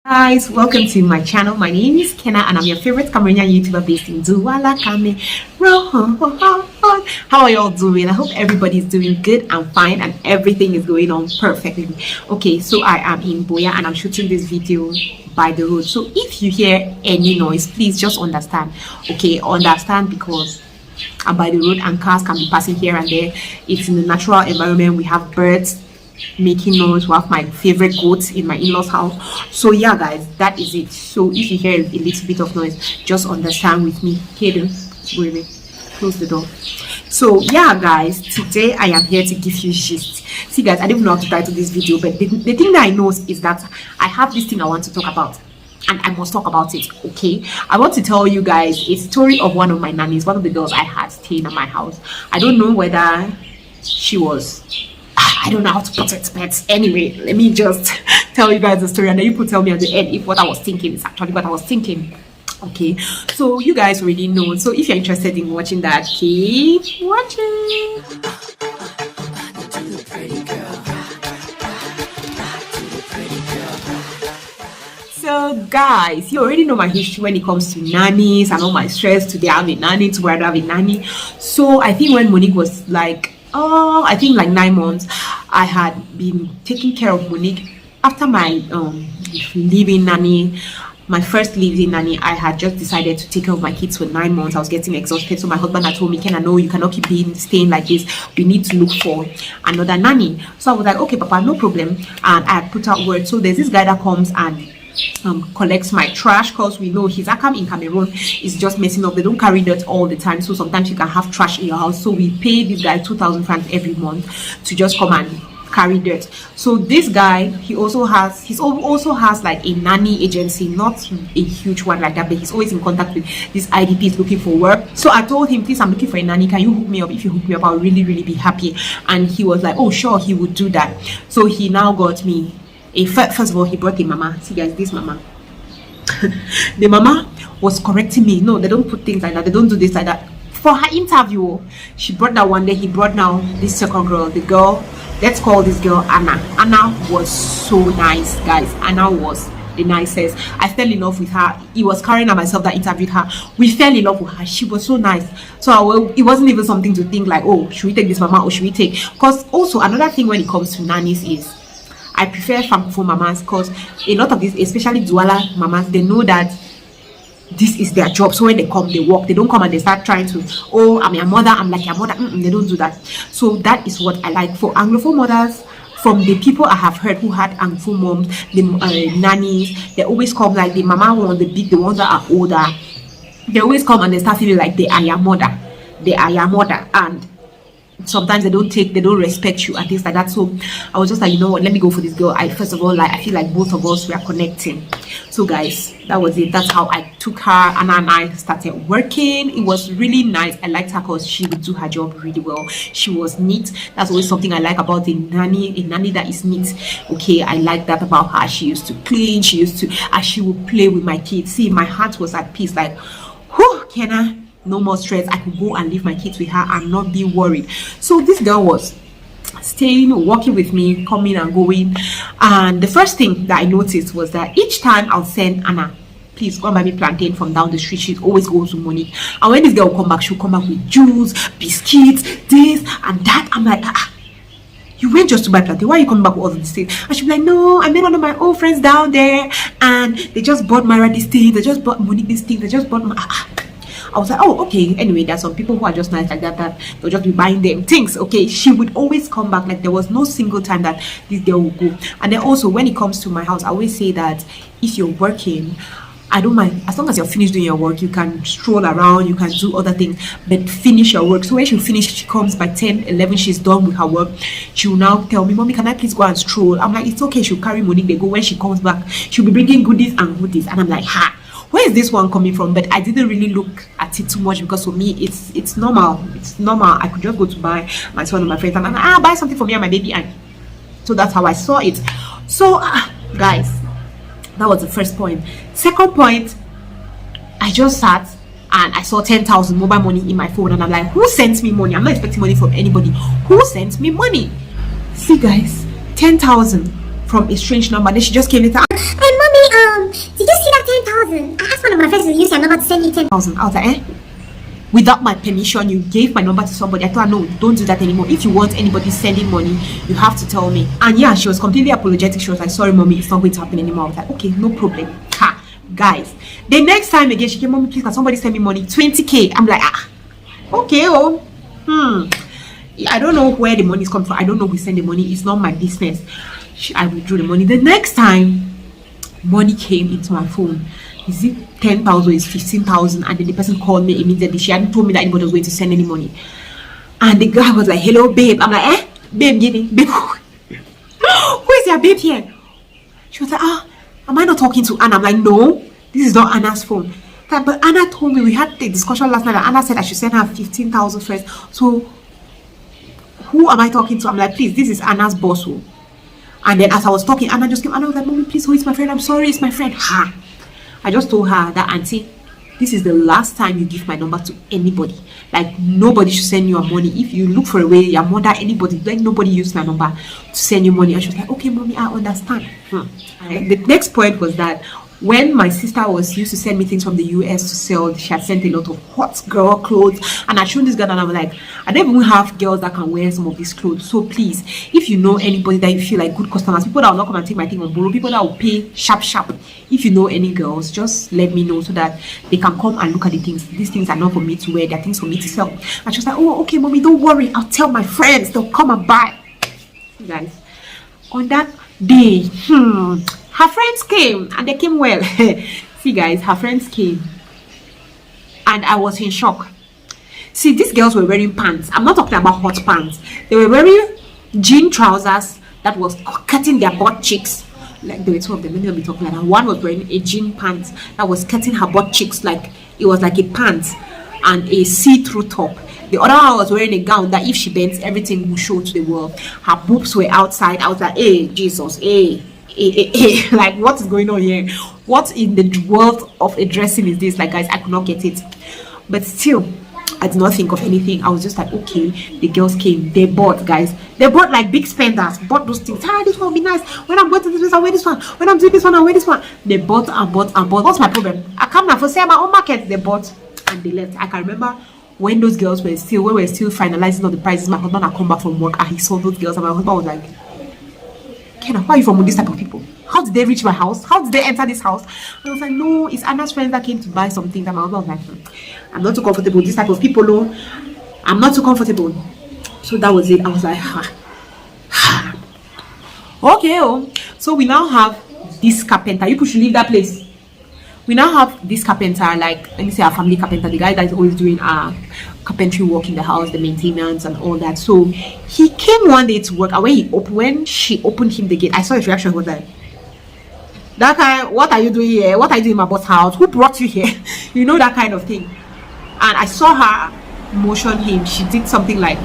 Guys, welcome to my channel. My name is Kenna and I'm your favorite Cameroonian YouTuber based in Douala Cameroon. How are y'all doing? I hope everybody's doing good and fine and everything is going on perfectly. Okay, so I am in Buea and I'm shooting this video by the road. So if you hear any noise, please just understand. Okay, understand because I'm by the road and cars can be passing here and there. It's in the natural environment. We have birds making noise. We have my favorite goats in my in-laws house. So yeah guys, that is it. So if you hear a little bit of noise, just understand with me. Kaden, wait, close the door. So yeah guys, today I am here to give you gist. See guys, I don't know how to title this video, but the thing that I know is that I have this thing I want to talk about and I must talk about it. Okay, I want to tell you guys a story of one of my nannies, one of the girls I had staying at my house. I don't know whether she was, I don't know how to put it, but anyway, let me just tell you guys the story and then you could tell me at the end if what I was thinking is actually what I was thinking. Okay, so you guys already know. So if you're interested in watching that, keep watching. So guys, you already know my history when it comes to nannies and all my stress. Today I have a nanny, tomorrow I have a nanny. So I think when Monique was like, I think like 9 months, I had been taking care of Monique. After my living nanny, my first living nanny, I had just decided to take care of my kids for 9 months. I was getting exhausted, so my husband had told me, Kenna, no, you cannot keep staying like this. We need to look for another nanny. So I was like, okay Papa, no problem. And I had put out word. So there's this guy that comes and collects my trash, because we know his account in Cameroon is just messing up. They don't carry dirt all the time, so sometimes you can have trash in your house. So we pay this guy 2,000 francs every month to just come and carry dirt. So this guy, he also has like a nanny agency, not a huge one like that, but he's always in contact with these IDPs looking for work. So I told him, please, I'm looking for a nanny, can you hook me up? If you hook me up, I'll really be happy. And he was like, oh sure, he would do that. So he now got me first of all, he brought the mama. See guys, this mama. The mama was correcting me. No, they don't put things like that. They don't do this like that. For her interview, she brought that one day. He brought now this second girl. The girl, let's call this girl Anna. Anna was so nice, guys. Anna was the nicest. I fell in love with her. It was Karen and myself that interviewed her. We fell in love with her. She was so nice. So it wasn't even something to think like, oh, should we take this mama or should we take? Because also another thing when it comes to nannies is, I prefer francophone mamas, because a lot of these, especially Douala mamas, they know that this is their job. So when they come, they work. They don't come and they start trying to, oh, I'm your mother, I'm like your mother. They don't do that. So that is what I like. For Anglophone mothers, from the people I have heard who had Anglophone moms, the nannies, they always come like the mama one, the ones that are older. They always come and they start feeling like they are your mother. They are your mother. And sometimes they don't respect you and things like that. So I was just like, you know what, let me go for this girl. First of all, like, I feel like both of us were connecting. So guys, that was it. That's how I took her. Anna and I started working. It was really nice. I liked her because she would do her job really well. She was neat. That's always something I like about a nanny that is neat. Okay, I like that about her. She used to clean, and she would play with my kids. See, my heart was at peace, like, whew, Kenna, no more stress. I could go and leave my kids with her and not be worried. So this girl was staying, working with me, coming and going. And the first thing that I noticed was that each time I'll send Anna, please go and buy me plantain from down the street, she always goes to Monique. And when this girl will come back, she'll come back with juice, biscuits, this and that. I'm like, you went just to buy plantain, why are you coming back with all of these things? And she'll be like, no, I met one of my old friends down there and they just bought Myra this thing, they just bought Monique this thing, they just bought my I was like, oh, okay. Anyway, there are some people who are just nice like that they'll just be buying them things. Okay, she would always come back. Like, there was no single time that this girl would go. And then also, when it comes to my house, I always say that if you're working, I don't mind, as long as you're finished doing your work, you can stroll around, you can do other things, but finish your work. So when she finishes, she comes by 10, 11, she's done with her work. She will now tell me, Mommy, can I please go and stroll? I'm like, it's okay. She'll carry Monique. They go. When she comes back, she'll be bringing goodies. And I'm like, where is this one coming from? But I didn't really look at it too much, because for me it's normal. It's normal. I could just go to buy my son and my friends and I'm like, buy something for me and my baby. And so that's how I saw it. So guys, that was the first point. Second point, I just sat and I saw 10,000 mobile money in my phone and I'm like, who sends me money? I'm not expecting money from anybody. Who sends me money? See guys, 10,000 from a strange number. Then she just came later, and mommy, your number to send me 10,000. I was like, without my permission, you gave my number to somebody. I told her, no, don't do that anymore. If you want anybody sending money, you have to tell me. And yeah, she was completely apologetic. She was like, sorry, mommy, it's not going to happen anymore. I was like, okay, no problem. Ha, guys. The next time again, she came, mommy, please, can somebody send me money? 20K. I'm like, okay, I don't know where the money is coming from. I don't know who sent the money. It's not my business. I withdrew the money. The next time, money came into my phone. Is it 10,000? Is 15,000? And then the person called me immediately. She hadn't told me that anybody was going to send any money. And the guy was like, hello, babe. I'm like, babe, babe. Who is your babe here? She was like, am I not talking to Anna? I'm like, no, this is not Anna's phone. But Anna told me, we had the discussion last night, that Anna said I should send her 15,000 first. So who am I talking to? I'm like, please, this is Anna's boss. And then as I was talking, Anna just came. Anna was like, mommy, please, who is my friend? I'm sorry, it's my friend. Ha. I just told her that, auntie, this is the last time you give my number to anybody. Like, nobody should send you money. If you look for a way, your mother, anybody, like, nobody use my number to send you money. And she was like, okay, mommy, I understand. The next point was that when my sister used to send me things from the US to sell, she had sent a lot of hot girl clothes, and I showed this girl and I'm like, I don't even have girls that can wear some of these clothes. So please, if you know anybody that you feel like good customers, people that will not come and take my thing on borrow, people that will pay sharp, if you know any girls, just let me know so that they can come and look at the things. These things are not for me to wear, they're things for me to sell. And she was like, oh, okay, mommy, don't worry, I'll tell my friends, they'll come and buy. Guys, on that day, her friends came and they came well. See, guys, her friends came and I was in shock. See, these girls were wearing pants. I'm not talking about hot pants. They were wearing jean trousers that was cutting their butt cheeks. Like, there were two of them. Let me not be talking like that. One was wearing a jean pants that was cutting her butt cheeks, like it was like a pants and a see-through top. The other one was wearing a gown that if she bends, everything will show to the world. Her boobs were outside. I was like, hey, Jesus, hey. Like, what is going on here? What in the world of a dressing is this? Like, guys, I could not get it. But still, I did not think of anything. I was just like, okay, the girls came, they bought, guys. They bought like big spenders, bought those things. This one will be nice. When I'm going to do this, I'll wear this one. When I'm doing this one, I'll wear this one. They bought and bought and bought. What's my problem? I come now for sale my own market. They bought and they left. I can remember when those girls were still, when we were still finalizing all the prices. My husband had come back from work and he saw those girls, and my husband was like, Kenna, why are you from this type of people? How did they reach my house? How did they enter this house? And I was like, no, it's Anna's friends that came to buy some things. And my husband was like, I'm not too comfortable with this type of people. No, I'm not too comfortable. So that was it. I was like, okay. So we now have this carpenter. You should leave that place. We now have this carpenter, like, let me say, our family carpenter, the guy that is always doing our carpentry work in the house, the maintenance and all that. So he came one day to work, and when she opened him the gate, I saw his reaction. He was like, that kind, what are you doing here? What are you doing in my boss house? Who brought you here? You know, that kind of thing. And I saw her motion him. She did something like,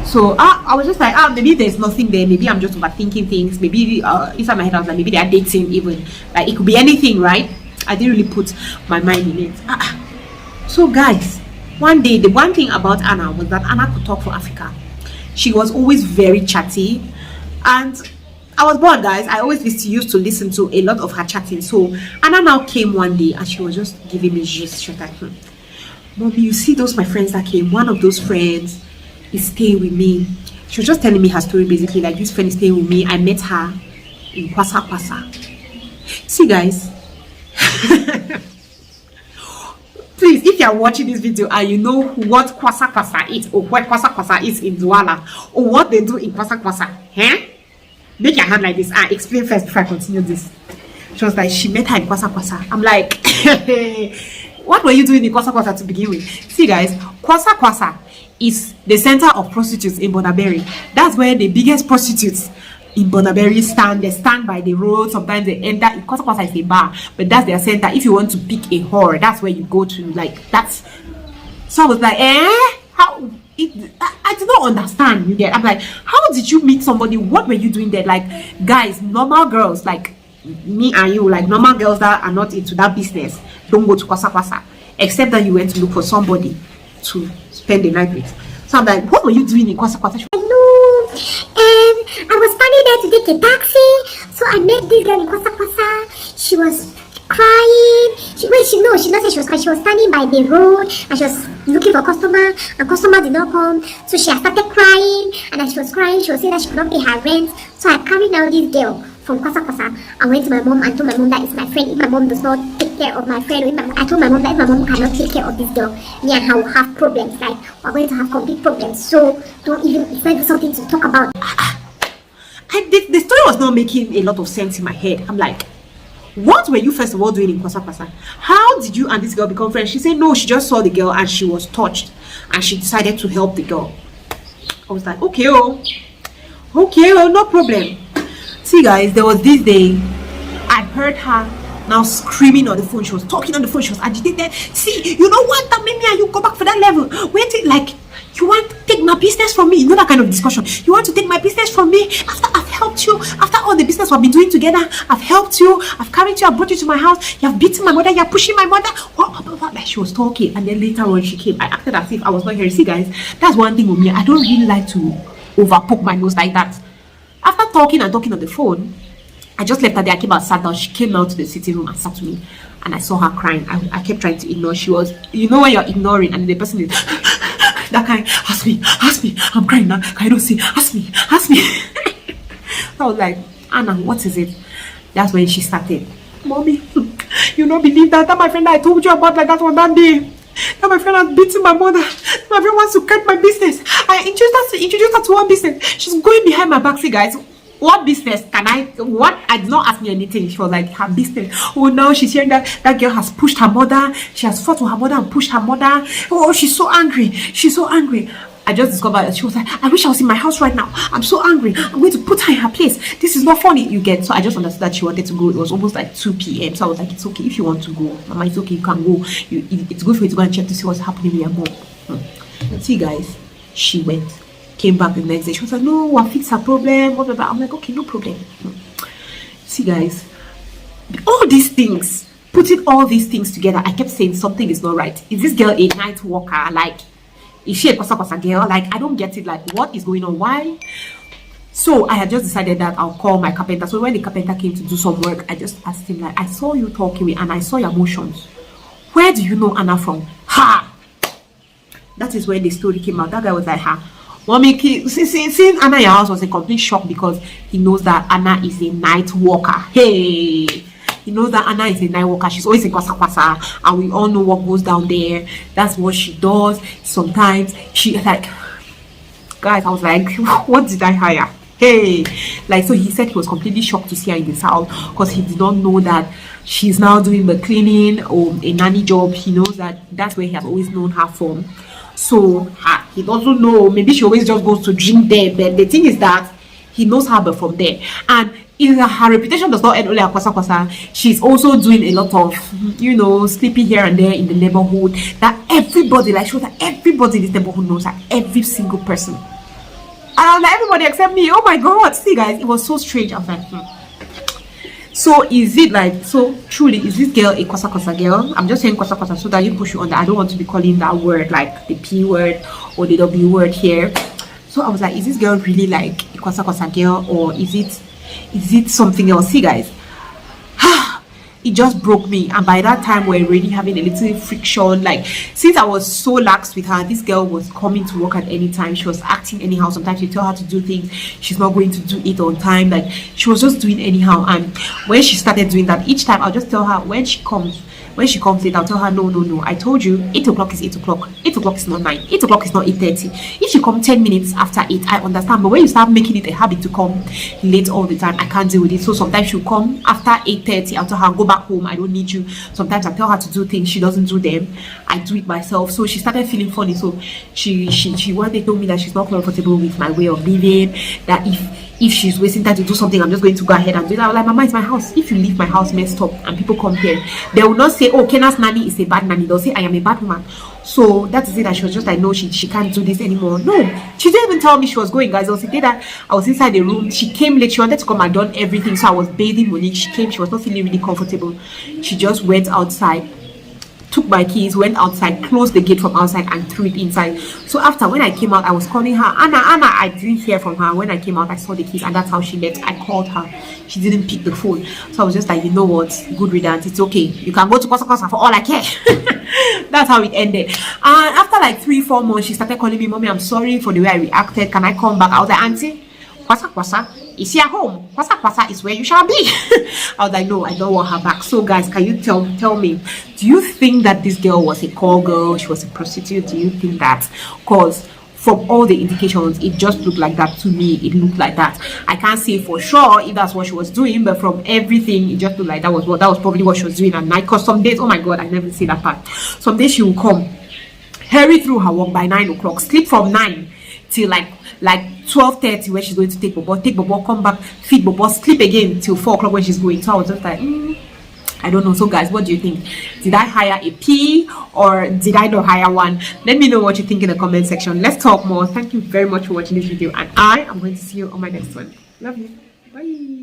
so I was just like, maybe there's nothing there. Maybe I'm just overthinking things. Maybe inside my head I was like, maybe they're dating even. Like, it could be anything, right? I didn't really put my mind in it. So guys, one day, the one thing about Anna was that Anna could talk for Africa. She was always very chatty, and I was bored, guys. I always used to listen to a lot of her chatting. So Anna now came one day and she was just giving me gist. She was like, Mommy, you see those my friends that came? One of those friends is staying with me. She was just telling me her story, basically, like, this friend is staying with me. I met her in Kwasa. See, guys, please, if you are watching this video and you know what Kwasa is, or what Kwasa is in Douala, or what they do in Kwasa, make your hand like this. I explain first before I continue this. She was like, she met her in Kwasa. I'm like, what were you doing in Kwasa to begin with? See, guys, Kwasa is the center of prostitutes in Bonaberi. That's where the biggest prostitutes in Bonaberi stand. They stand by the road. Sometimes they enter. Kwasa is a bar, but that's their center. If you want to pick a whore, that's where you go to. Like, that's. So I was like, how? I did not understand. You get? I'm like, how did you meet somebody? What were you doing there? Like, guys, normal girls like me and you, like normal girls that are not into that business, don't go to Kwasa, except that you went to look for somebody to spend the night with. So I'm like, what were you doing in Kwasa? No, and I was standing there to take a taxi. So I met this girl in Kwasa. She was crying. she not said she was crying. She was standing by the road and she was looking for customer, and customer did not come. So she had started crying, and as she was crying, she was saying that she could not pay her rent. So I carried now this girl from Kwasa Kwasa and went to my mom and told my mom that it's my friend. If my mom does not take care of my friend, I told my mom that if my mom cannot take care of this girl, me and her will have problems. Like, we're going to have complete problems. So don't even, it's not even something to talk about. The story was not making a lot of sense in my head. I'm like, what were you first of all doing in Kwasa Kwasa? How did you and this girl become friends? She said no, she just saw the girl and she was touched and she decided to help the girl. I was like, okay, no problem. See guys, there was this day I heard her now screaming on the phone. She was talking on the phone, she was agitated. See, you know what, that made me and you go back for that level. Wait, like, you want to take my business from me? You know, that kind of discussion. You want to take my business from me after I've helped you, after all the business we've been doing together. I've helped you, I've carried you, I've brought you to my house, you have beaten my mother, you're pushing my mother. What? Like, she was talking, and then later when she came, I acted as if I was not here. See guys, that's one thing with me. I don't really like to overpoke my nose like that. After talking and talking on the phone, I just left her there. I came out, sat down. She came out to the sitting room and sat to me, and I saw her crying. I kept trying to ignore. She was, you know, when you're ignoring and the person is that kind. Ask me, I'm crying now. I don't see. Ask me. I was like, Anna, what is it? That's when she started. Mommy, you don't believe that my friend I told you about like that one that day. That my friend has beaten my mother. My friend wants to cut my business. I introduced her to one business. She's going behind my back. See guys, what business can I did not ask me anything. She was like, her business. Oh, now she's hearing that girl has pushed her mother. She has fought with her mother and pushed her mother. Oh, she's so angry. I just discovered that she was like, I wish I was in my house right now. I'm so angry. I'm going to put her in her place. This is not funny, you get. So I just understood that she wanted to go. It was almost like 2 p.m. So I was like, it's okay if you want to go. Mama, it's okay, you can go. It's good for you to go and check to see what's happening with your mom. See guys, she went. Came back the next day. She was like, no, I'll fix her problem. Blah, blah, blah. I'm like, okay, no problem. See guys, all these things, putting all these things together, I kept saying something is not right. Is this girl a night walker? Like, is she a Kwasa girl? Like, I don't get it. Like, what is going on? Why? So I had just decided that I'll call my carpenter. So when the carpenter came to do some work, I just asked him, like, I saw you talking with Anna. I saw your emotions. Where do you know Anna from? Ha! That is when the story came out. That guy was like, ha. Mommy, seeing Anna in your house was a complete shock because he knows that Anna is a night walker. Hey! He knows that Anna is a night walker. She's always in Kwasa, and we all know what goes down there. That's what she does. Sometimes she like, guys, I was like, what did I hire? Hey, like, so he said he was completely shocked to see her in this house because he did not know that she's now doing the cleaning or a nanny job. He knows that that's where he has always known her from. So he doesn't know. Maybe she always just goes to drink there. But the thing is that he knows her but from there, and her reputation does not end only at Kwasa. She's also doing a lot of, you know, sleeping here and there in the neighborhood. That everybody, like, she was like, everybody in this neighborhood knows her, every single person. And everybody except me. Oh my god. See guys, it was so strange. I was like, So is it like, so truly, is this girl a Kwasa girl? I'm just saying Kwasa so that you push you on that. I don't want to be calling that word like the P word or the W word here. So I was like, is this girl really like a Kwasa girl, or is it something else? See guys, it just broke me, and by that time we're already having a little friction. Like, since I was so lax with her, this girl was coming to work at any time. She was acting anyhow. Sometimes you tell her to do things, she's not going to do it on time. Like, she was just doing anyhow. And when she started doing that, each time I'll just tell her, when she comes late, I'll tell her, no, I told you 8 o'clock is 8 o'clock. 8 o'clock is not 9. 8 o'clock is not 8:30. If you come 10 minutes after 8, I understand. But when you start making it a habit to come late all the time, I can't deal with it. So sometimes she'll come after 8:30. I'll tell her, go back home, I don't need you. Sometimes I tell her to do things, she doesn't do them. I do it myself. So she started feeling funny. So she one day told me that she's not comfortable with my way of living. That if she's wasting time to do something, I'm just going to go ahead and do it. I was like, Mama, it's my house. If you leave my house messed up and people come here, they will not say, oh, Kena's nanny is a bad nanny. They'll say, I am a bad woman. So that is it. That she was just like, no, she can't do this anymore. No, she didn't even tell me she was going, guys. I was sitting that I was inside the room. She came late. She wanted to come and done everything. So I was bathing Monique. She came. She was not feeling really comfortable. She just went outside, took my keys, went outside, closed the gate from outside, and threw it inside. So after, when I came out, I was calling her, Anna. I didn't hear from her. When I came out, I saw the keys, and that's how she left. I called her. She didn't pick the phone. So I was just like, you know what? Good riddance. It's okay. You can go to Kosa for all I care. That's how it ended. And after like 3-4 months, she started calling me, Mommy, I'm sorry for the way I reacted. Can I come back? I was like, Auntie, Kwasa is your home. Kwasa is where you shall be. I was like, no, I don't want her back. So guys, can you tell me, do you think that this girl was a call girl? She was a prostitute? Do you think that? Because from all the indications, it just looked like that to me. It looked like that. I can't say for sure if that's what she was doing, but from everything, it just looked like that was probably what she was doing at night. Because some days, oh my god, I never see that part. Some days she will come, hurry through her work by 9 o'clock, sleep from 9 till like 12:30 when she's going to take Bobo, come back, feed Bobo, sleep again till 4 o'clock when she's going. So I was just like, I don't know. So guys, what do you think? Did I hire a P or did I not hire one? Let me know what you think in the comment section. Let's talk more. Thank you very much for watching this video, and I am going to see you on my next one. Love you. Bye.